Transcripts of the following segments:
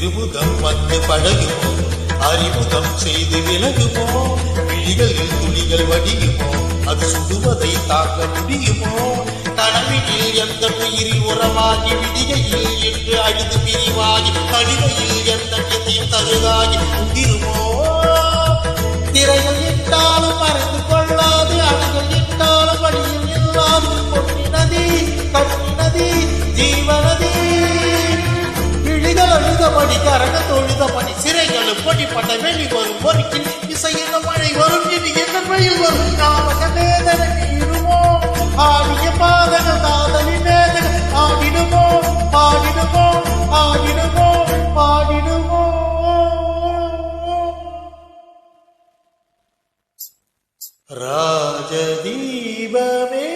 திருமுகம் வந்து பழகுமோ, அறிமுகம் செய்து விலகுமோ, விழிகளில் துளிகள் வடியுமோ, அது சுடுவதை தாக்க முடியுமோ, கனவினில் எந்த உயிரில் உறவாகி விடிகையில் என்று அழுது பிரிவாகி கடிதையில் எந்த எதையும் தருகாகி உதிருமோ, திரைகள் இட்டாலும் மறைந்து கொள்ளாது, அணுகள் இட்டாலும் வழியில் இல்லாது, பொன்னினதி கண்ணினதி ஜீவனதி, விழிகள் அழுதபடி கரக தொழுதபடி சிறைகளும் பொடிப்பட்ட வெளி வரும் பொறுக்கில் இசையில மழை வரும் இனி என்ன வெயில் வரும் காமக வேதன நீருமோ, ஆடிய பாதக காதலி வேதன ஆடிடுமோ பாடிடுமோ ஆடிடுமோ பாடிடுமோ. ராஜதீபமே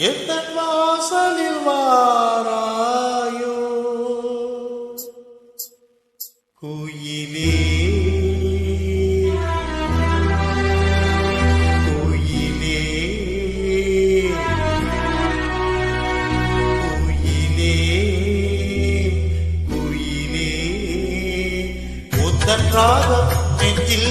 எந்த வாசலில் வாராயோ, குயிலே குயிலே குயிலே குயிலே, உந்தன் ராகம் நெஞ்சில்